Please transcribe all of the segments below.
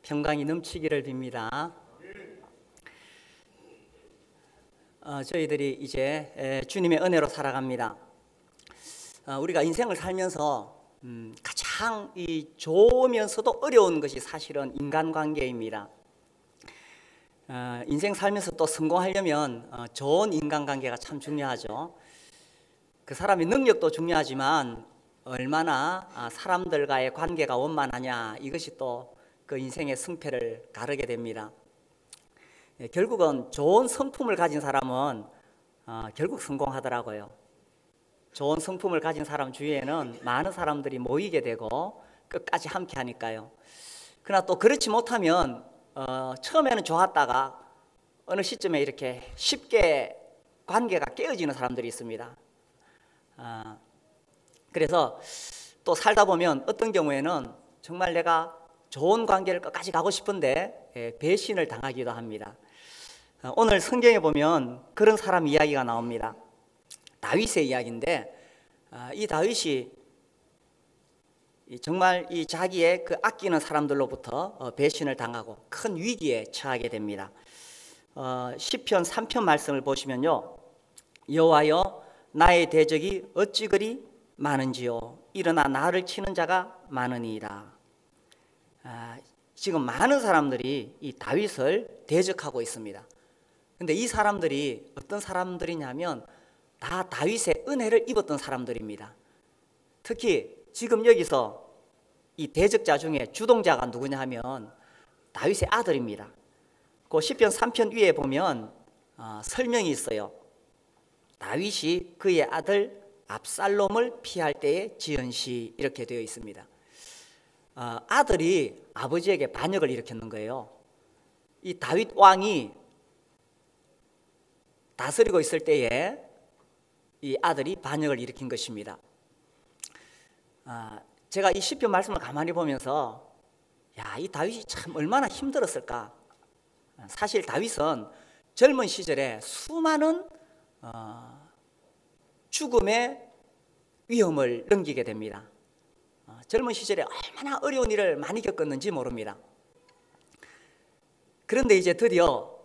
평강이 넘치기를 빕니다. 저희들이 이제 주님의 은혜로 살아갑니다. 우리가 인생을 살면서 가장 좋으면서도 어려운 것이 사실은 인간관계입니다. 인생 살면서 또 성공하려면 좋은 인간관계가 참 중요하죠. 그 사람의 능력도 중요하지만 얼마나 사람들과의 관계가 원만하냐, 이것이 또 그 인생의 승패를 가르게 됩니다. 결국은 좋은 성품을 가진 사람은 결국 성공하더라고요. 좋은 성품을 가진 사람 주위에는 많은 사람들이 모이게 되고 끝까지 함께 하니까요. 그러나 또 그렇지 못하면 처음에는 좋았다가 어느 시점에 이렇게 쉽게 관계가 깨어지는 사람들이 있습니다. 그래서 또 살다 보면 어떤 경우에는 정말 내가 좋은 관계를 끝까지 가고 싶은데 배신을 당하기도 합니다. 오늘 성경에 보면 그런 사람 이야기가 나옵니다. 다윗의 이야기인데, 이 다윗이 정말 이 자기의 그 아끼는 사람들로부터 배신을 당하고 큰 위기에 처하게 됩니다. 시편 3편 말씀을 보시면요, 여호와여 나의 대적이 어찌 그리 많은지요, 일어나 나를 치는 자가 많으니이다. 지금 많은 사람들이 이 다윗을 대적하고 있습니다. 근데 이 사람들이 어떤 사람들이냐면 다 다윗의 은혜를 입었던 사람들입니다. 특히 지금 여기서 이 대적자 중에 주동자가 누구냐 하면 다윗의 아들입니다. 그 시편 3편 위에 보면 설명이 있어요. 다윗이 그의 아들 압살롬을 피할 때에 지은 시, 이렇게 되어 있습니다. 아들이 아버지에게 반역을 일으켰는 거예요. 이 다윗 왕이 다스리고 있을 때에 이 아들이 반역을 일으킨 것입니다. 제가 이 시편 말씀을 가만히 보면서 이 다윗이 참 얼마나 힘들었을까. 사실 다윗은 젊은 시절에 수많은 죽음의 위험을 넘기게 됩니다. 젊은 시절에 얼마나 어려운 일을 많이 겪었는지 모릅니다. 그런데 이제 드디어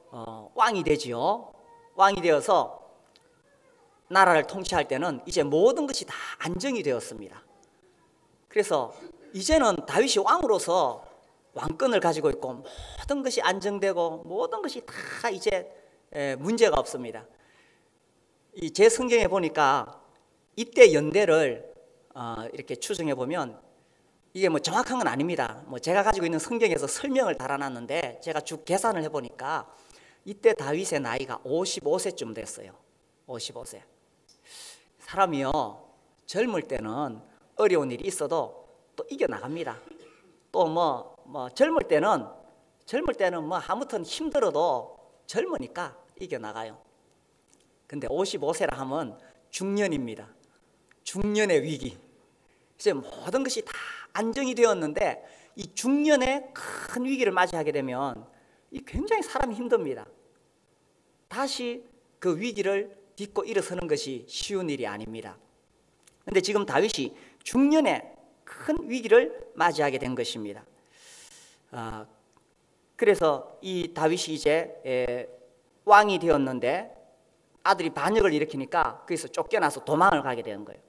왕이 되지요. 왕이 되어서 나라를 통치할 때는 이제 모든 것이 다 안정이 되었습니다. 그래서 이제는 다윗이 왕으로서 왕권을 가지고 있고 모든 것이 안정되고 모든 것이 다 이제 문제가 없습니다. 제 성경에 보니까 이때 연대를 이렇게 추정해 보면 이게 뭐 정확한 건 아닙니다. 제가 가지고 있는 성경에서 설명을 달아놨는데 제가 쭉 계산을 해보니까 이때 다윗의 나이가 55세쯤 됐어요. 55세. 사람이요, 젊을 때는 어려운 일이 있어도 또 이겨나갑니다. 또 젊을 때는 아무튼 힘들어도 젊으니까 이겨나가요. 근데 55세라 하면 중년입니다. 중년의 위기. 이제 모든 것이 다 안정이 되었는데 이 중년의 큰 위기를 맞이하게 되면 굉장히 사람이 힘듭니다. 다시 그 위기를 딛고 일어서는 것이 쉬운 일이 아닙니다. 그런데 지금 다윗이 중년의 큰 위기를 맞이하게 된 것입니다. 그래서 이 다윗이 이제 왕이 되었는데 아들이 반역을 일으키니까 거기서 쫓겨나서 도망을 가게 되는 거예요.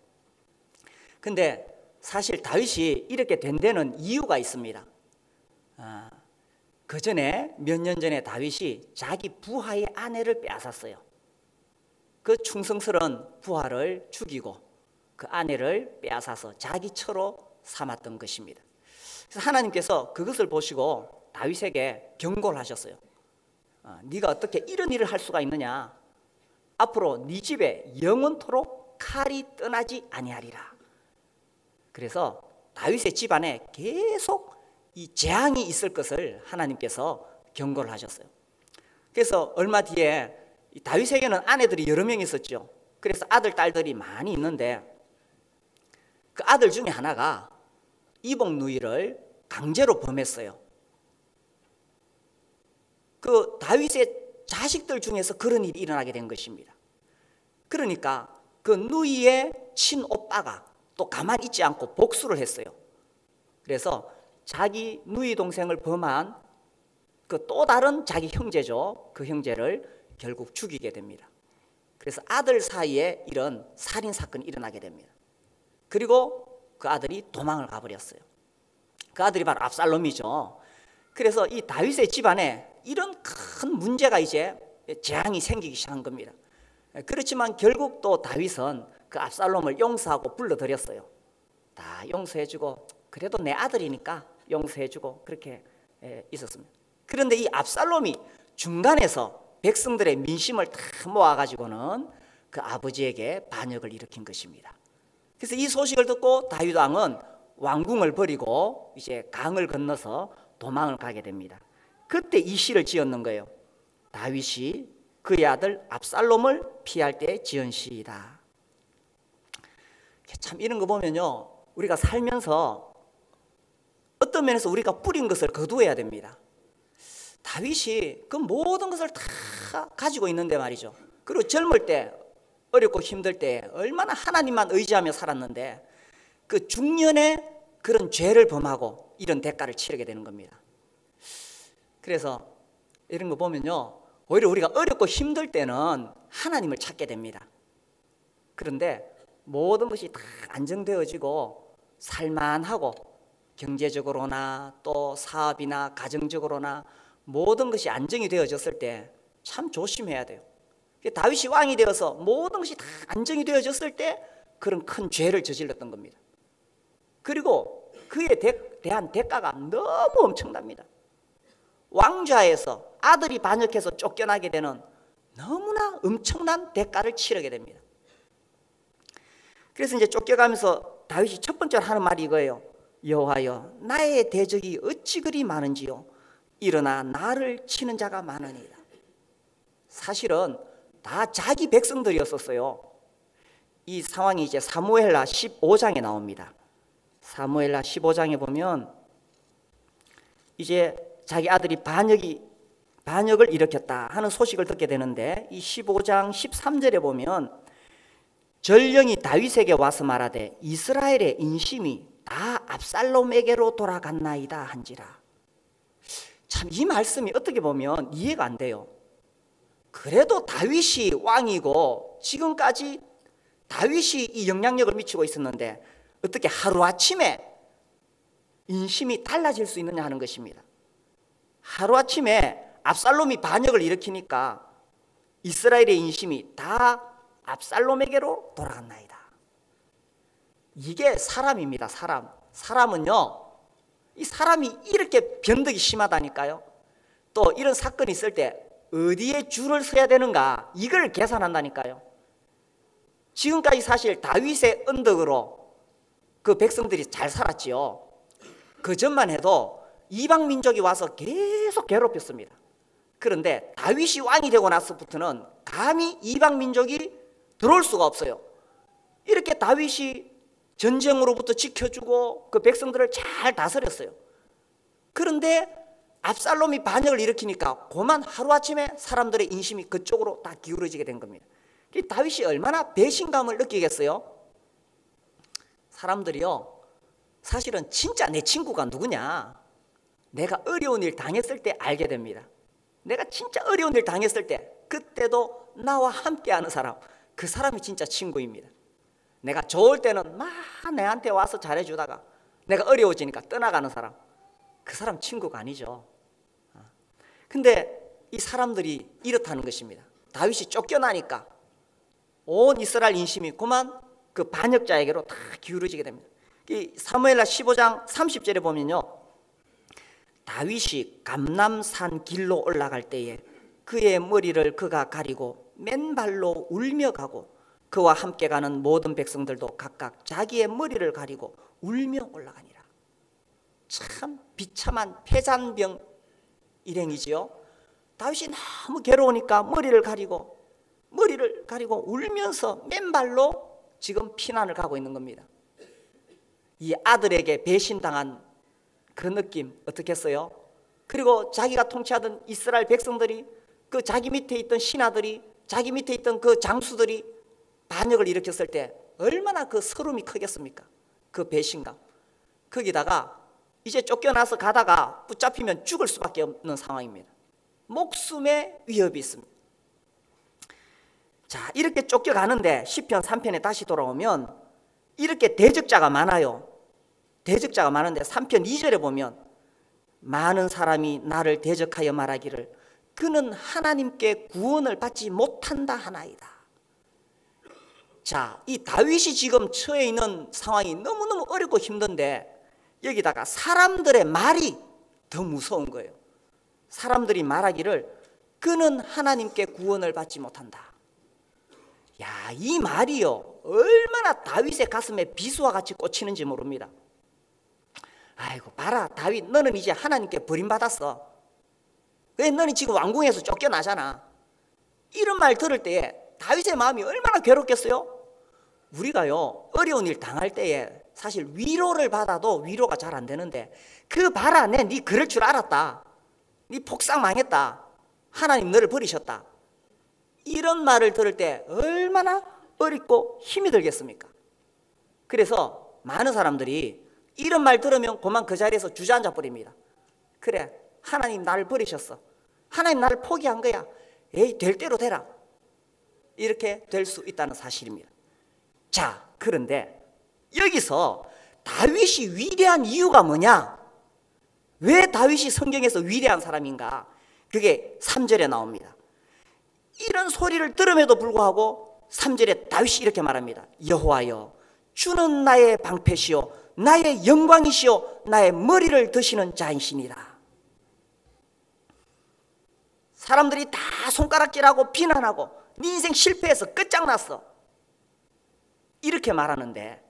근데 사실 다윗이 이렇게 된 데는 이유가 있습니다. 그 전에 몇 년 전에 다윗이 자기 부하의 아내를 빼앗았어요. 그 충성스러운 부하를 죽이고 그 아내를 빼앗아서 자기 처로 삼았던 것입니다. 그래서 하나님께서 그것을 보시고 다윗에게 경고를 하셨어요. 네가 어떻게 이런 일을 할 수가 있느냐. 앞으로 네 집에 영원토록 칼이 떠나지 아니하리라. 그래서 다윗의 집안에 계속 이 재앙이 있을 것을 하나님께서 경고를 하셨어요. 그래서 얼마 뒤에 다윗에게는 아내들이 여러 명 있었죠. 그래서 아들, 딸들이 많이 있는데 그 아들 중에 하나가 이복 누이를 강제로 범했어요. 그 다윗의 자식들 중에서 그런 일이 일어나게 된 것입니다. 그러니까 그 누이의 친오빠가 또 가만히 있지 않고 복수를 했어요. 그래서 자기 누이 동생을 범한 그 또 다른 자기 형제죠. 그 형제를 결국 죽이게 됩니다. 그래서 아들 사이에 이런 살인 사건이 일어나게 됩니다. 그리고 그 아들이 도망을 가버렸어요. 그 아들이 바로 압살롬이죠. 그래서 이 다윗의 집안에 이런 큰 문제가 이제 재앙이 생기기 시작한 겁니다. 그렇지만 결국 또 다윗은 그 압살롬을 용서하고 불러들였어요. 다 용서해주고 그래도 내 아들이니까 용서해주고 그렇게 있었습니다. 그런데 이 압살롬이 중간에서 백성들의 민심을 다 모아가지고는 그 아버지에게 반역을 일으킨 것입니다. 그래서 이 소식을 듣고 다윗 왕은 왕궁을 버리고 이제 강을 건너서 도망을 가게 됩니다. 그때 이 시를 지었는 거예요. 다윗이 그의 아들 압살롬을 피할 때 지은 시이다. 참 이런 거 보면요, 우리가 살면서 어떤 면에서 우리가 뿌린 것을 거두어야 됩니다. 다윗이 그 모든 것을 다 가지고 있는데 말이죠. 그리고 젊을 때, 어렵고 힘들 때 얼마나 하나님만 의지하며 살았는데 그 중년에 그런 죄를 범하고 이런 대가를 치르게 되는 겁니다. 그래서 이런 거 보면요, 오히려 우리가 어렵고 힘들 때는 하나님을 찾게 됩니다. 그런데 모든 것이 다 안정되어지고 살만하고 경제적으로나 또 사업이나 가정적으로나 모든 것이 안정이 되어졌을 때 참 조심해야 돼요. 다윗이 왕이 되어서 모든 것이 다 안정이 되어졌을 때 그런 큰 죄를 저질렀던 겁니다. 그리고 그에 대한 대가가 너무 엄청납니다. 왕좌에서 아들이 반역해서 쫓겨나게 되는 너무나 엄청난 대가를 치르게 됩니다. 그래서 이제 쫓겨가면서 다윗이 첫 번째로 하는 말이 이거예요. 여호와여, 나의 대적이 어찌 그리 많은지요. 일어나 나를 치는 자가 많으니이다. 사실은 다 자기 백성들이었었어요. 이 상황이 이제 사무엘하 15장에 나옵니다. 사무엘하 15장에 보면 이제 자기 아들이 반역을 일으켰다 하는 소식을 듣게 되는데, 이 15장 13절에 보면 전령이 다윗에게 와서 말하되 이스라엘의 인심이 다 압살롬에게로 돌아갔나이다 한지라. 참 이 말씀이 어떻게 보면 이해가 안 돼요. 그래도 다윗이 왕이고 지금까지 다윗이 이 영향력을 미치고 있었는데 어떻게 하루아침에 인심이 달라질 수 있느냐 하는 것입니다. 하루아침에 압살롬이 반역을 일으키니까 이스라엘의 인심이 다 압살롬에게로 돌아갔나이다. 이게 사람입니다. 사람은요, 이 사람이 이렇게 변덕이 심하다니까요. 또 이런 사건이 있을 때 어디에 줄을 서야 되는가 이걸 계산한다니까요. 지금까지 사실 다윗의 언덕으로 그 백성들이 잘 살았지요. 그 전만 해도 이방 민족이 와서 계속 괴롭혔습니다. 그런데 다윗이 왕이 되고 나서부터는 감히 이방 민족이 들어올 수가 없어요. 이렇게 다윗이 전쟁으로부터 지켜주고 그 백성들을 잘 다스렸어요. 그런데 압살롬이 반역을 일으키니까 그만 하루아침에 사람들의 인심이 그쪽으로 다 기울어지게 된 겁니다. 다윗이 얼마나 배신감을 느끼겠어요? 사람들이요, 사실은 진짜 내 친구가 누구냐, 내가 어려운 일 당했을 때 알게 됩니다. 내가 진짜 어려운 일 당했을 때 그때도 나와 함께하는 사람, 그 사람이 진짜 친구입니다. 내가 좋을 때는 막 내한테 와서 잘해주다가 내가 어려워지니까 떠나가는 사람, 그 사람 친구가 아니죠. 근데 이 사람들이 이렇다는 것입니다. 다윗이 쫓겨나니까 온 이스라엘 인심이 그만 그 반역자에게로 다 기울어지게 됩니다. 이 사무엘하 15장 30절에 보면요, 다윗이 감람산 길로 올라갈 때에 그의 머리를 그가 가리고 맨발로 울며 가고 그와 함께 가는 모든 백성들도 각각 자기의 머리를 가리고 울며 올라가니라. 참 비참한 패잔병 일행이지요. 다윗이 너무 괴로우니까 머리를 가리고 울면서 맨발로 지금 피난을 가고 있는 겁니다. 이 아들에게 배신당한 그 느낌 어떻겠어요? 그리고 자기가 통치하던 이스라엘 백성들이, 그 자기 밑에 있던 신하들이, 자기 밑에 있던 그 장수들이 반역을 일으켰을 때 얼마나 그 서름이 크겠습니까? 그 배신감. 거기다가 이제 쫓겨나서 가다가 붙잡히면 죽을 수밖에 없는 상황입니다. 목숨의 위협이 있습니다. 자, 이렇게 쫓겨가는데 시편 3편에 다시 돌아오면 이렇게 대적자가 많아요. 대적자가 많은데 3편 2절에 보면 많은 사람이 나를 대적하여 말하기를 그는 하나님께 구원을 받지 못한다 하나이다. 자, 이 다윗이 지금 처해 있는 상황이 너무너무 어렵고 힘든데 여기다가 사람들의 말이 더 무서운 거예요. 사람들이 말하기를 그는 하나님께 구원을 받지 못한다. 야, 이 말이요 얼마나 다윗의 가슴에 비수와 같이 꽂히는지 모릅니다. 아이고 봐라 다윗, 너는 이제 하나님께 버림받았어. 왜 너는 지금 왕궁에서 쫓겨나잖아. 이런 말 들을 때에 다윗의 마음이 얼마나 괴롭겠어요? 우리가요 어려운 일 당할 때에 사실 위로를 받아도 위로가 잘 안 되는데 그 봐라 네 그럴 줄 알았다. 네 폭삭 망했다. 하나님 너를 버리셨다. 이런 말을 들을 때 얼마나 어렵고 힘이 들겠습니까? 그래서 많은 사람들이 이런 말 들으면 그만 그 자리에서 주저앉아 버립니다. 그래 하나님 나를 버리셨어. 하나님 나를 포기한 거야. 에이 될 대로 되라. 이렇게 될 수 있다는 사실입니다. 자, 그런데 여기서 다윗이 위대한 이유가 뭐냐? 왜 다윗이 성경에서 위대한 사람인가? 그게 3절에 나옵니다. 이런 소리를 들음에도 불구하고 3절에 다윗이 이렇게 말합니다. 여호와여 주는 나의 방패시오 나의 영광이시오 나의 머리를 드시는 자이시니라. 사람들이 다 손가락질하고 비난하고 네 인생 실패해서 끝장났어 이렇게 말하는데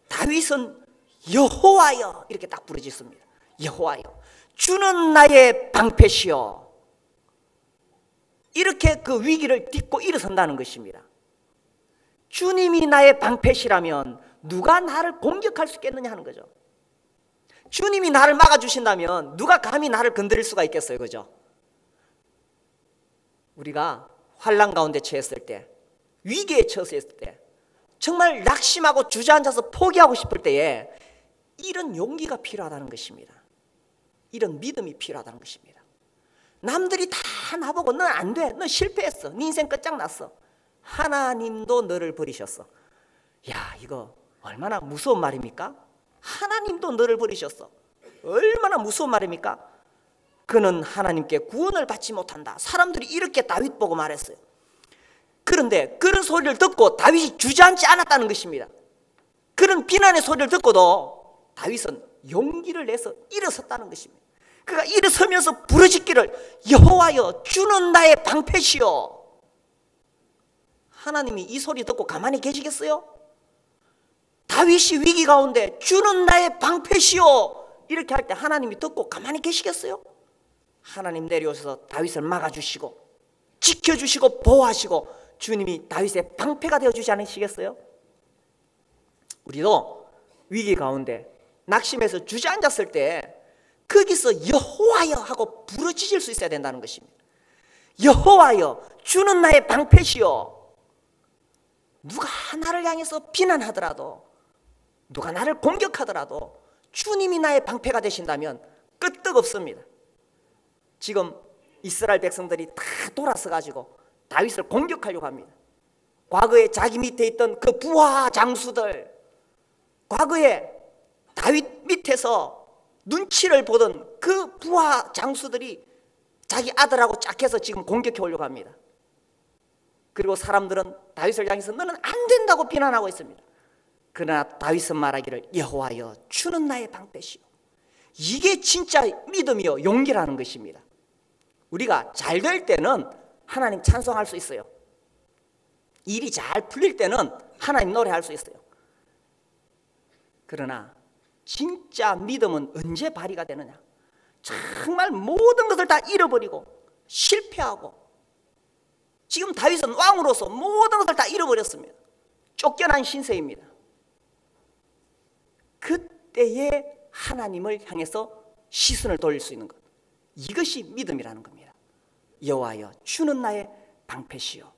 다윗은 여호와여 이렇게 딱 부르짖습니다. 여호와여 주는 나의 방패시오. 이렇게 그 위기를 딛고 일어선다는 것입니다. 주님이 나의 방패시라면 누가 나를 공격할 수 있겠느냐 하는 거죠. 주님이 나를 막아주신다면 누가 감히 나를 건드릴 수가 있겠어요, 그죠? 우리가 환난 가운데 처했을 때, 위기에 처했을 때, 정말 낙심하고 주저앉아서 포기하고 싶을 때에 이런 용기가 필요하다는 것입니다. 이런 믿음이 필요하다는 것입니다. 남들이 다 나보고 넌 안 돼, 넌 실패했어, 네 인생 끝장났어. 하나님도 너를 버리셨어. 야, 이거 얼마나 무서운 말입니까? 하나님도 너를 버리셨어. 얼마나 무서운 말입니까? 그는 하나님께 구원을 받지 못한다. 사람들이 이렇게 다윗 보고 말했어요. 그런데 그런 소리를 듣고 다윗이 주저앉지 않았다는 것입니다. 그런 비난의 소리를 듣고도 다윗은 용기를 내서 일어섰다는 것입니다. 그가 일어서면서 부르짖기를 여호와여 주는 나의 방패시오. 하나님이 이 소리 듣고 가만히 계시겠어요? 다윗이 위기 가운데 주는 나의 방패시오 이렇게 할 때 하나님이 듣고 가만히 계시겠어요? 하나님 내려오셔서 다윗을 막아주시고 지켜주시고 보호하시고 주님이 다윗의 방패가 되어주지 않으시겠어요? 우리도 위기 가운데 낙심해서 주저앉았을 때 거기서 여호와여 하고 부르짖을 수 있어야 된다는 것입니다. 여호와여 주는 나의 방패시오. 누가 나를 향해서 비난하더라도 누가 나를 공격하더라도 주님이 나의 방패가 되신다면 끄떡없습니다. 지금 이스라엘 백성들이 다 돌아서 가지고 다윗을 공격하려고 합니다. 과거에 자기 밑에 있던 그 부하 장수들, 과거에 다윗 밑에서 눈치를 보던 그 부하 장수들이 자기 아들하고 짝해서 지금 공격해 오려고 합니다. 그리고 사람들은 다윗을 향해서 너는 안 된다고 비난하고 있습니다. 그러나 다윗은 말하기를 여호와여 주는 나의 방패시오. 이게 진짜 믿음이요 용기라는 것입니다. 우리가 잘 될 때는 하나님 찬송할 수 있어요. 일이 잘 풀릴 때는 하나님 노래할 수 있어요. 그러나 진짜 믿음은 언제 발휘가 되느냐? 정말 모든 것을 다 잃어버리고 실패하고, 지금 다윗은 왕으로서 모든 것을 다 잃어버렸습니다. 쫓겨난 신세입니다. 그때에 하나님을 향해서 시선을 돌릴 수 있는 것, 이것이 믿음이라는 겁니다. 여호와여 주는 나의 방패시오.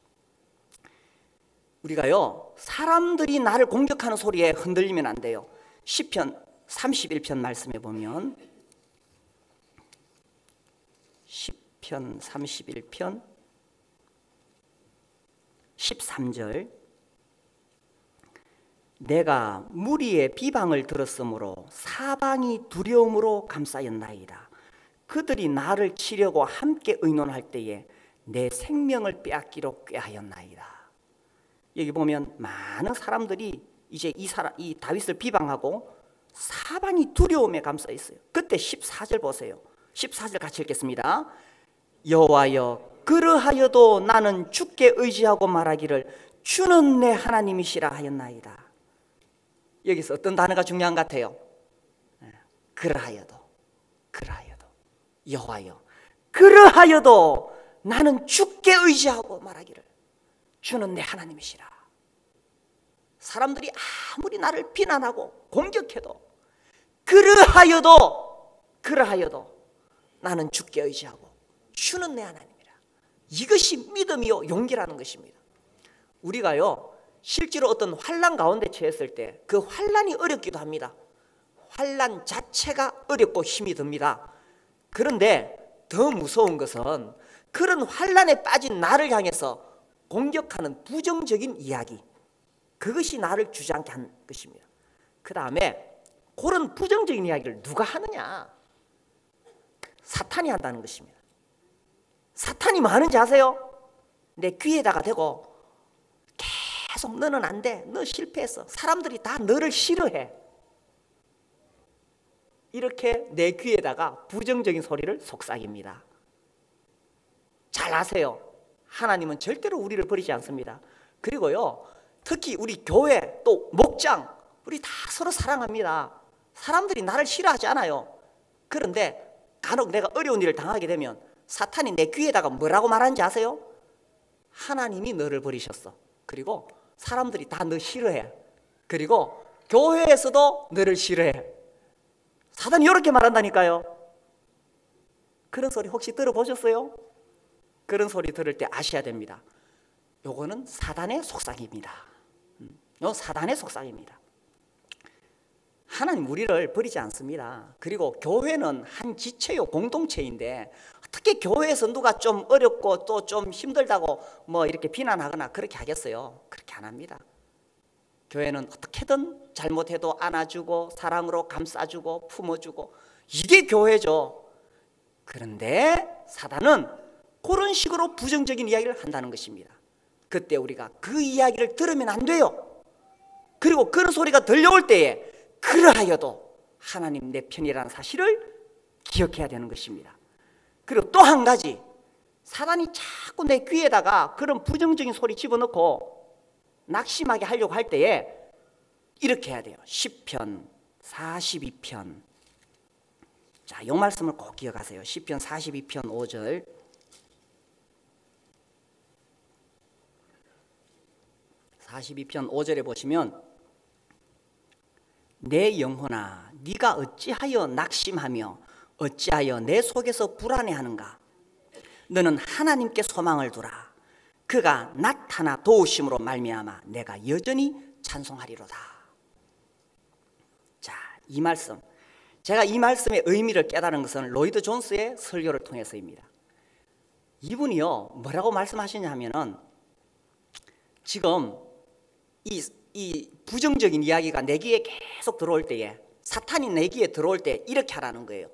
우리가요 사람들이 나를 공격하는 소리에 흔들리면 안 돼요. 시편 31편 말씀해 보면 시편 31편 13절 내가 무리의 비방을 들었으므로 사방이 두려움으로 감싸였나이다. 그들이 나를 치려고 함께 의논할 때에 내 생명을 빼앗기로 꾀하였나이다. 여기 보면 많은 사람들이 이제 이 다윗을 비방하고 사방이 두려움에 감싸 있어요. 그때 14절 보세요. 14절 같이 읽겠습니다. 여호와여 그러하여도 나는 주께 의지하고 말하기를 주는 내 하나님이시라 하였나이다. 여기서 어떤 단어가 중요한 것 같아요? 그러하여도 여호와여 그러하여도 나는 주께 의지하고 말하기를 주는 내 하나님이시라. 사람들이 아무리 나를 비난하고 공격해도 그러하여도 나는 주께 의지하고 주는 내 하나님이라. 이것이 믿음이요 용기라는 것입니다. 우리가요 실제로 어떤 환난 가운데 처했을 때 그 환난이 어렵기도 합니다. 환난 자체가 어렵고 힘이 듭니다. 그런데 더 무서운 것은 그런 환난에 빠진 나를 향해서 공격하는 부정적인 이야기, 그것이 나를 주저앉게 한 것입니다. 그 다음에 그런 부정적인 이야기를 누가 하느냐? 사탄이 한다는 것입니다. 사탄이 뭐 하는지 아세요? 내 귀에다가 대고 계속 너는 안 돼, 너 실패했어, 사람들이 다 너를 싫어해, 이렇게 내 귀에다가 부정적인 소리를 속삭입니다. 잘 아세요. 하나님은 절대로 우리를 버리지 않습니다. 그리고요 특히 우리 교회 또 목장 우리 다 서로 사랑합니다. 사람들이 나를 싫어하지 않아요. 그런데 간혹 내가 어려운 일을 당하게 되면 사탄이 내 귀에다가 뭐라고 말하는지 아세요? 하나님이 너를 버리셨어. 그리고 사람들이 다 너 싫어해. 그리고 교회에서도 너를 싫어해. 사단이 이렇게 말한다니까요. 그런 소리 혹시 들어보셨어요? 그런 소리 들을 때 아셔야 됩니다. 요거는 사단의 속삭입니다. 요 사단의 속삭입니다. 하나님 우리를 버리지 않습니다. 그리고 교회는 한 지체요 공동체인데 어떻게 교회에서 누가 좀 어렵고 또 좀 힘들다고 뭐 이렇게 비난하거나 그렇게 하겠어요? 그렇게 안 합니다. 교회는 어떻게든 잘못해도 안아주고 사랑으로 감싸주고 품어주고 이게 교회죠. 그런데 사단은 그런 식으로 부정적인 이야기를 한다는 것입니다. 그때 우리가 그 이야기를 들으면 안 돼요. 그리고 그런 소리가 들려올 때에 그러하여도 하나님 내 편이라는 사실을 기억해야 되는 것입니다. 그리고 또 한 가지, 사단이 자꾸 내 귀에다가 그런 부정적인 소리 집어넣고 낙심하게 하려고 할 때에 이렇게 해야 돼요. 시편 42편. 자, 이 말씀을 꼭 기억하세요. 시편 42편 5절. (42편) 5절에 보시면 내 영혼아 네가 어찌하여 낙심하며 어찌하여 내 속에서 불안해하는가? 너는 하나님께 소망을 두라. 그가 나타나 도우심으로 말미암아 내가 여전히 찬송하리로다. 자, 이 말씀, 제가 이 말씀의 의미를 깨달은 것은 로이드 존스의 설교를 통해서입니다. 이분이요 뭐라고 말씀하시냐 하면은 지금 이 부정적인 이야기가 내 귀에 계속 들어올 때에, 사탄이 내 귀에 들어올 때 이렇게 하라는 거예요.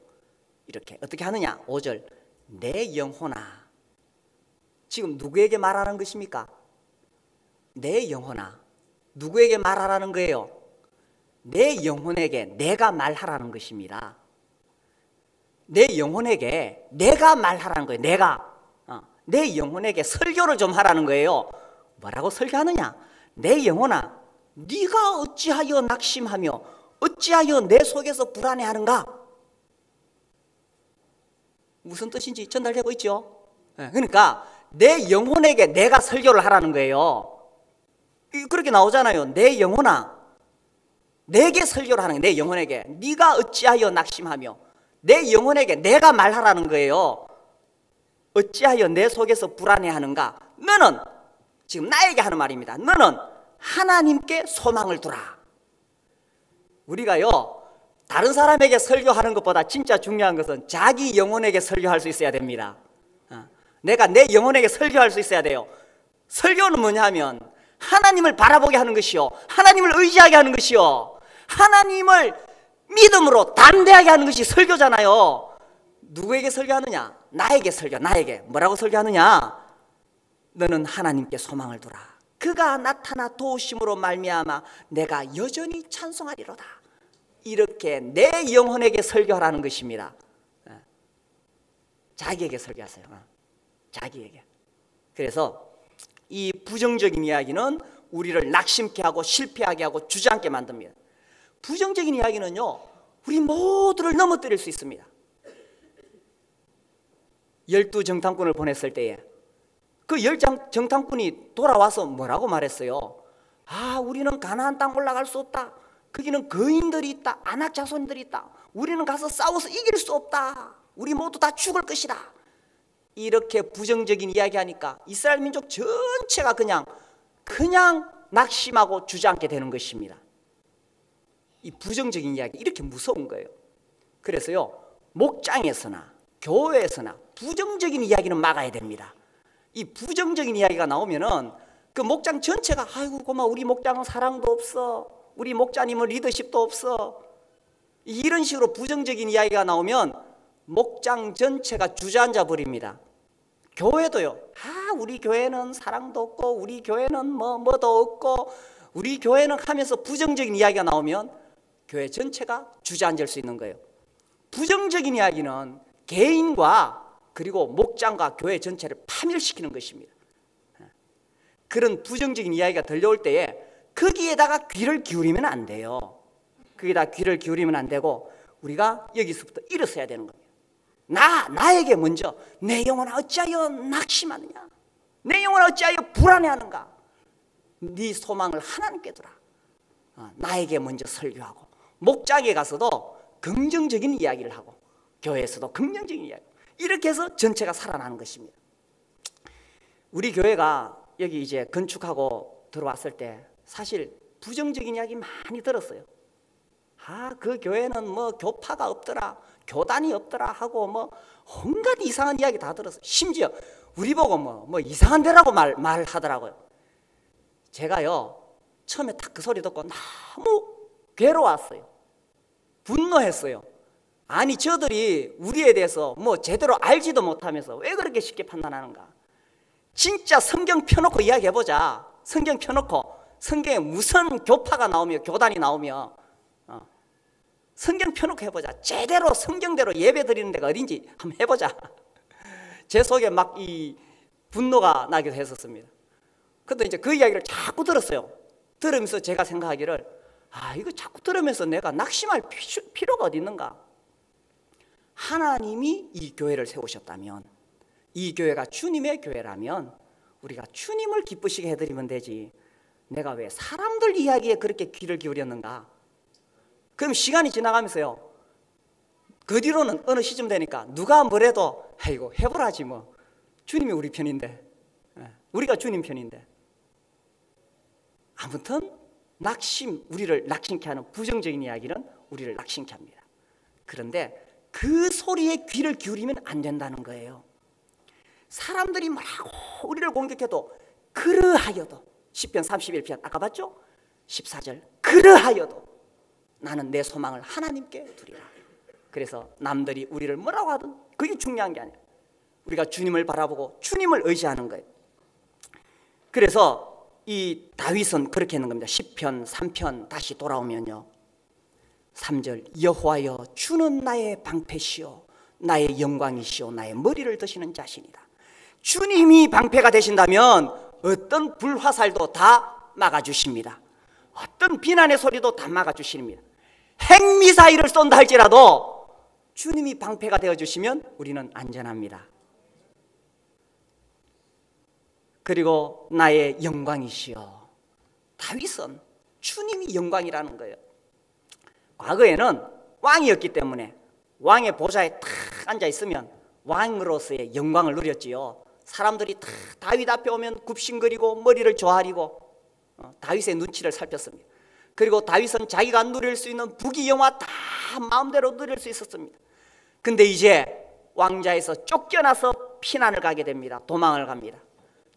이렇게 어떻게 하느냐? 5절 내 영혼아. 지금 누구에게 말하는 것입니까? 내 영혼아. 누구에게 말하라는 거예요? 내 영혼에게 내가 말하라는 것입니다. 내 영혼에게 내가 말하라는 거예요. 내 영혼에게 설교를 좀 하라는 거예요. 뭐라고 설교하느냐? 내 영혼아 네가 어찌하여 낙심하며 어찌하여 내 속에서 불안해하는가? 무슨 뜻인지 전달되고 있죠? 그러니까 내 영혼에게 내가 설교를 하라는 거예요. 그렇게 나오잖아요. 내 영혼아 내게 설교를 하는 거예요. 내 영혼에게 네가 어찌하여 낙심하며, 내 영혼에게 내가 말하라는 거예요. 어찌하여 내 속에서 불안해하는가? 너는, 지금 나에게 하는 말입니다. 너는 하나님께 소망을 두라. 우리가요 다른 사람에게 설교하는 것보다 진짜 중요한 것은 자기 영혼에게 설교할 수 있어야 됩니다. 내가 내 영혼에게 설교할 수 있어야 돼요. 설교는 뭐냐 하면 하나님을 바라보게 하는 것이요, 하나님을 의지하게 하는 것이요, 하나님을 믿음으로 담대하게 하는 것이 설교잖아요. 누구에게 설교하느냐? 나에게 설교. 나에게 뭐라고 설교하느냐? 너는 하나님께 소망을 두라. 그가 나타나 도우심으로 말미암아 내가 여전히 찬송하리로다. 이렇게 내 영혼에게 설교하라는 것입니다. 자기에게 설교하세요. 자기에게. 그래서 이 부정적인 이야기는 우리를 낙심케 하고 실패하게 하고 주저앉게 만듭니다. 부정적인 이야기는요, 우리 모두를 넘어뜨릴 수 있습니다. 12정탐꾼을 보냈을 때에 그 10정탐꾼이 돌아와서 뭐라고 말했어요? 우리는 가나안 땅 올라갈 수 없다. 거기는 거인들이 있다. 아낙 자손들이 있다. 우리는 가서 싸워서 이길 수 없다. 우리 모두 다 죽을 것이다. 이렇게 부정적인 이야기하니까 이스라엘 민족 전체가 그냥 낙심하고 주저앉게 되는 것입니다. 이 부정적인 이야기, 이렇게 무서운 거예요. 그래서요, 목장에서나 교회에서나 부정적인 이야기는 막아야 됩니다. 이 부정적인 이야기가 나오면은 그 목장 전체가 아이고 고마, 우리 목장은 사랑도 없어, 우리 목자님은 리더십도 없어, 이런 식으로 부정적인 이야기가 나오면 목장 전체가 주저앉아 버립니다. 교회도요, 우리 교회는 사랑도 없고, 우리 교회는 뭐도 없고, 우리 교회는 하면서 부정적인 이야기가 나오면 교회 전체가 주저앉을 수 있는 거예요. 부정적인 이야기는 개인과 그리고 목장과 교회 전체를 파멸시키는 것입니다. 그런 부정적인 이야기가 들려올 때에 거기에다가 귀를 기울이면 안 돼요. 거기다 귀를 기울이면 안 되고 우리가 여기서부터 일어서야 되는 겁니다. 나에게 먼저 내 영혼아 어찌하여 낙심하느냐, 내 영혼아 어찌하여 불안해하는가, 네 소망을 하나님께 두라. 나에게 먼저 설교하고 목장에 가서도 긍정적인 이야기를 하고 교회에서도 긍정적인 이야기, 이렇게 해서 전체가 살아나는 것입니다. 우리 교회가 여기 이제 건축하고 들어왔을 때 사실 부정적인 이야기 많이 들었어요. 그 교회는 뭐 교파가 없더라, 교단이 없더라 하고 뭐 온갖 이상한 이야기 다 들었어요. 심지어 우리 보고 뭐 이상한 데라고 말하더라고요. 제가요, 처음에 딱 그 소리 듣고 너무 괴로웠어요. 분노했어요. 아니 저들이 우리에 대해서 뭐 제대로 알지도 못하면서 왜 그렇게 쉽게 판단하는가. 진짜 성경 펴놓고 이야기해보자. 성경 펴놓고 성경에 무슨 교파가 나오며 교단이 나오며 성경 펴놓고 해보자. 제대로 성경대로 예배 드리는 데가 어딘지 한번 해보자. 제 속에 막 이 분노가 나기도 했었습니다. 근데 이제 그 이야기를 자꾸 들었어요. 들으면서 제가 생각하기를 이거 자꾸 들으면서 내가 낙심할 필요가 어디 있는가. 하나님이 이 교회를 세우셨다면, 이 교회가 주님의 교회라면 우리가 주님을 기쁘시게 해드리면 되지, 내가 왜 사람들 이야기에 그렇게 귀를 기울였는가. 그럼 시간이 지나가면서요, 그 뒤로는 어느 시점 되니까 누가 뭐래도 아이고 해보라지 뭐, 주님이 우리 편인데, 우리가 주님 편인데. 아무튼 우리를 낙심케 하는 부정적인 이야기는 우리를 낙심케 합니다. 그런데 그 소리에 귀를 기울이면 안 된다는 거예요. 사람들이 뭐라고 우리를 공격해도 그러하여도, 시편 31편 아까 봤죠? 14절, 그러하여도 나는 내 소망을 하나님께 두리라. 그래서 남들이 우리를 뭐라고 하든 그게 중요한 게 아니에요. 우리가 주님을 바라보고 주님을 의지하는 거예요. 그래서 이 다윗은 그렇게 하는 겁니다. 시편 3편 다시 돌아오면요, 3절, 여호와여 주는 나의 방패시오 나의 영광이시오 나의 머리를 드시는 자신이다. 주님이 방패가 되신다면 어떤 불화살도 다 막아주십니다. 어떤 비난의 소리도 다 막아주십니다. 핵미사일을 쏜다 할지라도 주님이 방패가 되어주시면 우리는 안전합니다. 그리고 나의 영광이시여, 다윗은 주님이 영광이라는 거예요. 과거에는 왕이었기 때문에 왕의 보좌에 탁 앉아 있으면 왕으로서의 영광을 누렸지요. 사람들이 다 다윗 앞에 오면 굽신거리고 머리를 조아리고 다윗의 눈치를 살폈습니다. 그리고 다윗은 자기가 누릴 수 있는 부귀 영화 다 마음대로 누릴 수 있었습니다. 근데 이제 왕자에서 쫓겨나서 피난을 가게 됩니다. 도망을 갑니다.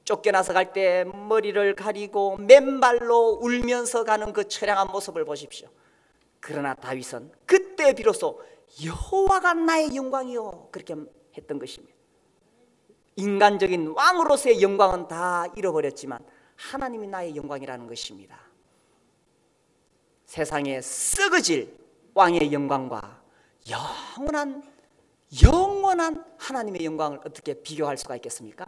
쫓겨나서 갈 때 머리를 가리고 맨발로 울면서 가는 그 처량한 모습을 보십시오. 그러나 다윗은 그때 비로소 여호와가 나의 영광이요 그렇게 했던 것입니다. 인간적인 왕으로서의 영광은 다 잃어버렸지만 하나님이 나의 영광이라는 것입니다. 세상에 썩어질 왕의 영광과 영원한 하나님의 영광을 어떻게 비교할 수가 있겠습니까?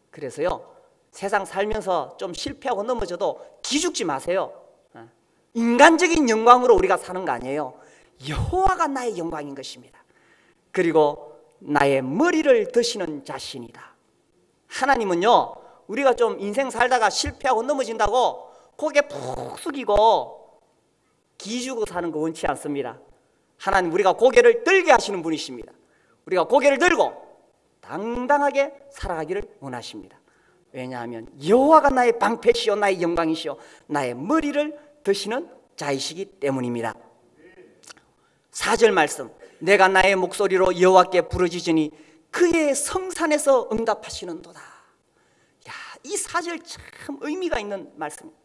그래서요, 세상 살면서 좀 실패하고 넘어져도 기죽지 마세요. 인간적인 영광으로 우리가 사는 거 아니에요. 여호와가 나의 영광인 것입니다. 그리고 나의 머리를 드시는 자신이다. 하나님은요, 우리가 좀 인생 살다가 실패하고 넘어진다고 고개 푹 숙이고 기죽고 사는 거 원치 않습니다. 하나님, 우리가 고개를 들게 하시는 분이십니다. 우리가 고개를 들고 당당하게 살아가기를 원하십니다. 왜냐하면 여호와가 나의 방패시요 나의 영광이시요 나의 머리를 드시는 자이시기 때문입니다. 4절 말씀, 내가 나의 목소리로 여호와께 부르짖으니 그의 성산에서 응답하시는도다. 야, 이 4절 참 의미가 있는 말씀입니다.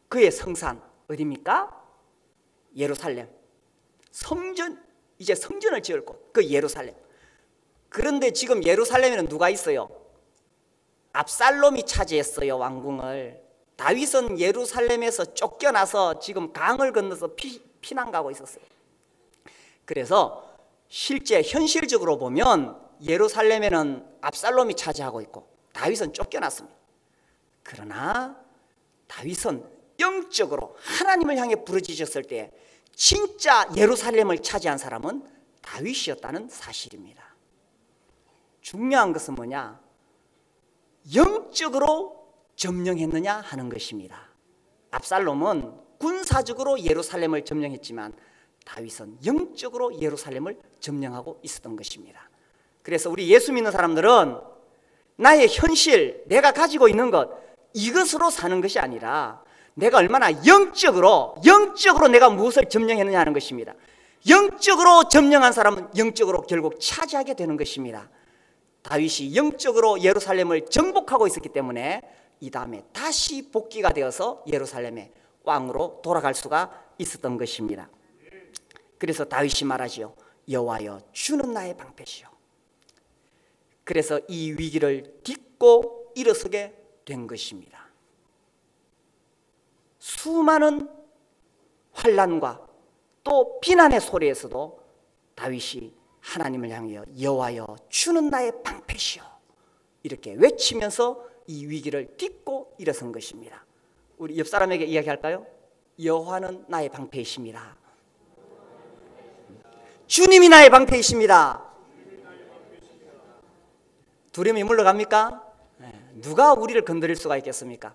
그의 성산 어디입니까? 예루살렘. 성전, 이제 성전을 지을 곳, 그 예루살렘. 그런데 지금 예루살렘에는 누가 있어요? 압살롬이 차지했어요, 왕궁을. 다윗은 예루살렘에서 쫓겨나서 지금 강을 건너서 피난 가고 있었어요. 그래서 실제 현실적으로 보면 예루살렘에는 압살롬이 차지하고 있고 다윗은 쫓겨났습니다. 그러나 다윗은 영적으로 하나님을 향해 부르짖었을 때 진짜 예루살렘을 차지한 사람은 다윗이었다는 사실입니다. 중요한 것은 뭐냐? 영적으로 점령했느냐 하는 것입니다. 압살롬은 군사적으로 예루살렘을 점령했지만 다윗은 영적으로 예루살렘을 점령하고 있었던 것입니다. 그래서 우리 예수 믿는 사람들은 나의 현실, 내가 가지고 있는 것, 이것으로 사는 것이 아니라 내가 얼마나 영적으로 내가 무엇을 점령했느냐 하는 것입니다. 영적으로 점령한 사람은 영적으로 결국 차지하게 되는 것입니다. 다윗이 영적으로 예루살렘을 정복하고 있었기 때문에 이 다음에 다시 복귀가 되어서 예루살렘의 왕으로 돌아갈 수가 있었던 것입니다. 그래서 다윗이 말하지요. 여호와여, 주는 나의 방패시요. 그래서 이 위기를 딛고 일어서게 된 것입니다. 수많은 환난과 또 비난의 소리에서도 다윗이 하나님을 향하여 여호와여, 주는 나의 방패시요 이렇게 외치면서 이 위기를 딛고 일어선 것입니다. 우리 옆 사람에게 이야기할까요? 여호와는 나의 방패이십니다. 주님이 나의 방패이십니다. 두려움이 물러갑니까? 누가 우리를 건드릴 수가 있겠습니까?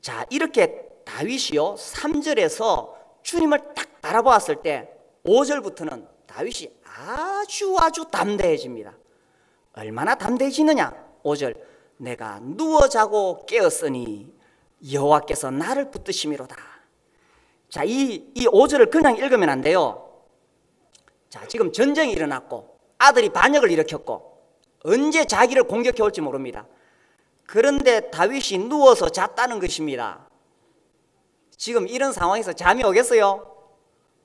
자, 이렇게 다윗이요 3절에서 주님을 딱 바라보았을 때 5절부터는 다윗이 아주 담대해집니다. 얼마나 담대해지느냐? 5절, 내가 누워 자고 깨었으니 여호와께서 나를 붙드심이로다. 자, 이 5절을 그냥 읽으면 안 돼요. 자, 지금 전쟁이 일어났고 아들이 반역을 일으켰고 언제 자기를 공격해 올지 모릅니다. 그런데 다윗이 누워서 잤다는 것입니다. 지금 이런 상황에서 잠이 오겠어요?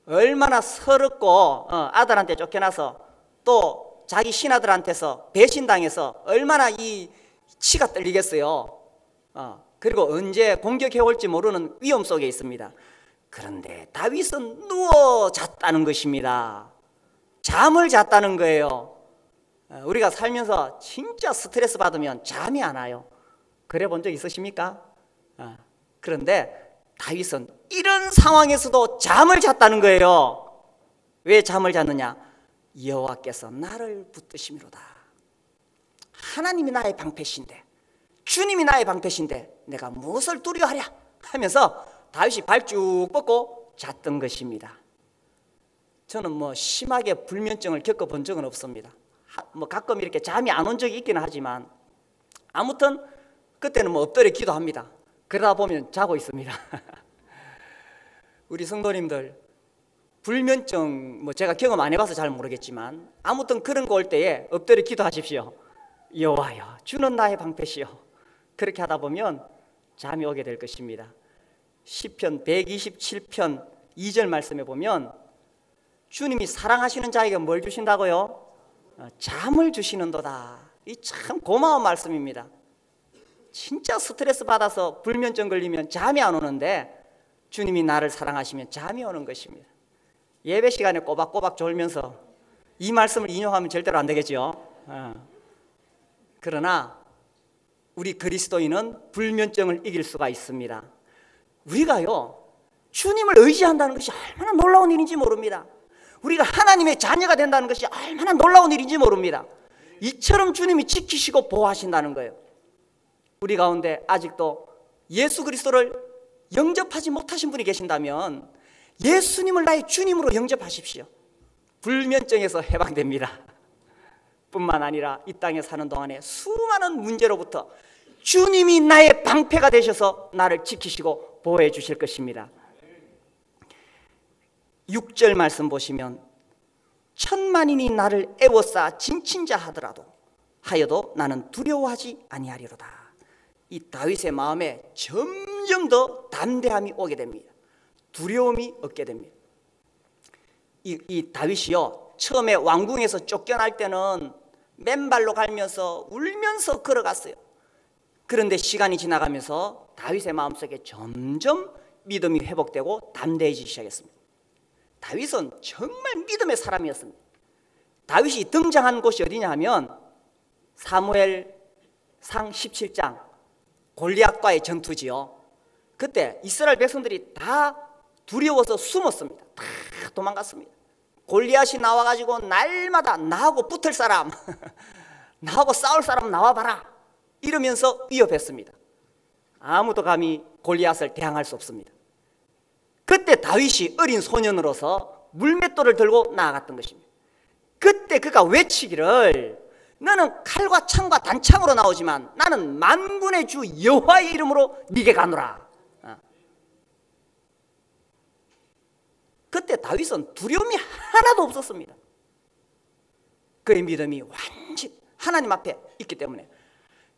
얼마나 서럽고 아들한테 쫓겨나서 또 자기 신하들한테서 배신당해서 얼마나 이 치가 떨리겠어요. 그리고 언제 공격해 올지 모르는 위험 속에 있습니다. 그런데 다윗은 누워 잤다는 것입니다. 잠을 잤다는 거예요. 우리가 살면서 진짜 스트레스 받으면 잠이 안 와요. 그래 본 적 있으십니까? 그런데 다윗은 이런 상황에서도 잠을 잤다는 거예요. 왜 잠을 잤느냐? 여호와께서 나를 붙드심이로다. 하나님이 나의 방패신데, 주님이 나의 방패신데 내가 무엇을 두려워하랴 하면서 다윗이 발 쭉 뻗고 잤던 것입니다. 저는 심하게 불면증을 겪어본 적은 없습니다. 가끔 이렇게 잠이 안 온 적이 있기는 하지만 아무튼 그때는 엎드려 기도합니다. 그러다 보면 자고 있습니다. 우리 성도님들 불면증 제가 경험 안 해봐서 잘 모르겠지만 아무튼 그런 거 올 때에 엎드려 기도하십시오. 여호와여 주는 나의 방패시여. 그렇게 하다 보면 잠이 오게 될 것입니다. 시편 127편 2절 말씀에 보면 주님이 사랑하시는 자에게 뭘 주신다고요? 잠을 주시는도다. 이 참 고마운 말씀입니다. 진짜 스트레스 받아서 불면증 걸리면 잠이 안 오는데 주님이 나를 사랑하시면 잠이 오는 것입니다. 예배 시간에 꼬박꼬박 졸면서 이 말씀을 인용하면 절대로 안 되겠죠. 그러나 우리 그리스도인은 불면증을 이길 수가 있습니다. 우리가요 주님을 의지한다는 것이 얼마나 놀라운 일인지 모릅니다. 우리가 하나님의 자녀가 된다는 것이 얼마나 놀라운 일인지 모릅니다. 이처럼 주님이 지키시고 보호하신다는 거예요. 우리 가운데 아직도 예수 그리스도를 영접하지 못하신 분이 계신다면 예수님을 나의 주님으로 영접하십시오. 불면증에서 해방됩니다. 뿐만 아니라 이 땅에 사는 동안에 수많은 문제로부터 주님이 나의 방패가 되셔서 나를 지키시고 보호해 주실 것입니다. 6절 말씀 보시면 천만인이 나를 애워싸 진친자 하여도 나는 두려워하지 아니하리로다. 이 다윗의 마음에 점점 더 담대함이 오게 됩니다. 두려움이 없게 됩니다. 이 다윗이요 처음에 왕궁에서 쫓겨날 때는 맨발로 갈면서 울면서 걸어갔어요. 그런데 시간이 지나가면서 다윗의 마음속에 점점 믿음이 회복되고 담대해지기 시작했습니다. 다윗은 정말 믿음의 사람이었습니다. 다윗이 등장한 곳이 어디냐 하면 사무엘상 17장 골리앗과의 전투지요. 그때 이스라엘 백성들이 다 두려워서 숨었습니다. 다 도망갔습니다. 골리앗이 나와가지고 날마다 나하고 붙을 사람 나하고 싸울 사람 나와봐라 이러면서 위협했습니다. 아무도 감히 골리앗을 대항할 수 없습니다. 그때 다윗이 어린 소년으로서 물맷돌을 들고 나아갔던 것입니다. 그때 그가 외치기를 너는 칼과 창과 단창으로 나오지만 나는 만군의 주 여호와의 이름으로 네게 가노라. 그때 다윗은 두려움이 하나도 없었습니다. 그의 믿음이 완전히 하나님 앞에 있기 때문에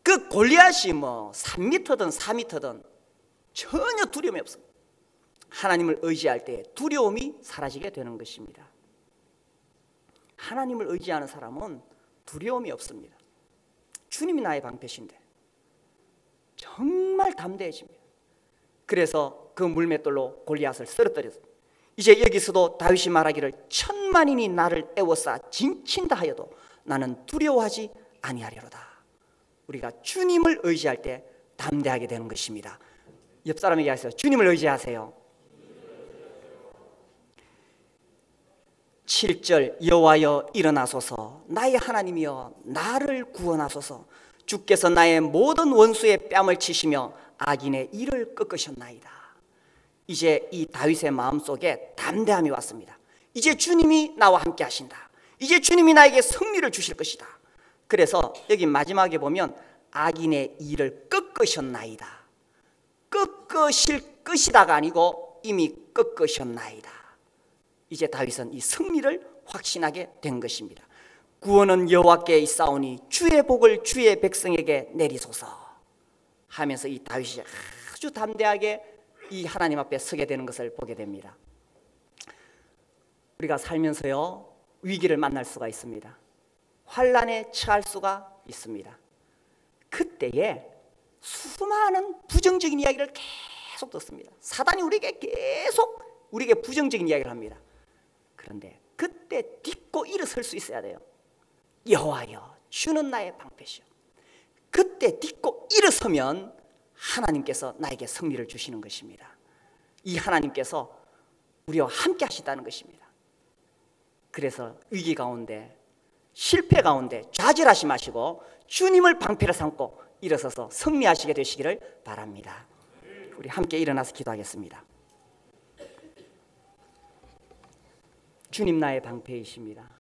그 골리앗이 3m든 4m든 전혀 두려움이 없습니다. 하나님을 의지할 때 두려움이 사라지게 되는 것입니다. 하나님을 의지하는 사람은 두려움이 없습니다. 주님이 나의 방패신데 정말 담대해집니다. 그래서 그 물맷돌로 골리앗을 쓰러뜨렸습니다. 이제 여기서도 다윗이 말하기를 천만인이 나를 애워싸 진친다 하여도 나는 두려워하지 아니하리로다. 우리가 주님을 의지할 때 담대하게 되는 것입니다. 옆 사람에게 하세요. 주님을 의지하세요. 7절 여호와여 일어나소서 나의 하나님이여 나를 구원하소서 주께서 나의 모든 원수의 뺨을 치시며 악인의 이를 꺾으셨나이다. 이제 이 다윗의 마음속에 담대함이 왔습니다. 이제 주님이 나와 함께 하신다. 이제 주님이 나에게 승리를 주실 것이다. 그래서 여기 마지막에 보면 악인의 이를 꺾으셨나이다. 꺾으실 것이다가 아니고 이미 꺾으셨나이다. 이제 다윗은 이 승리를 확신하게 된 것입니다. 구원은 여호와께 있사오니 주의 복을 주의 백성에게 내리소서 하면서 이 다윗이 아주 담대하게 이 하나님 앞에 서게 되는 것을 보게 됩니다. 우리가 살면서요 위기를 만날 수가 있습니다. 환난에 처할 수가 있습니다. 그때에 수많은 부정적인 이야기를 계속 듣습니다. 사단이 계속 우리에게 부정적인 이야기를 합니다. 그런데 그때 딛고 일어설 수 있어야 돼요. 여호와여 주는 나의 방패시오. 그때 딛고 일어서면 하나님께서 나에게 승리를 주시는 것입니다. 이 하나님께서 우리와 함께 하시다는 것입니다. 그래서 위기 가운데 실패 가운데 좌절하지 마시고 주님을 방패로 삼고 일어서서 승리하시게 되시기를 바랍니다. 우리 함께 일어나서 기도하겠습니다. 주님 나의 방패이십니다.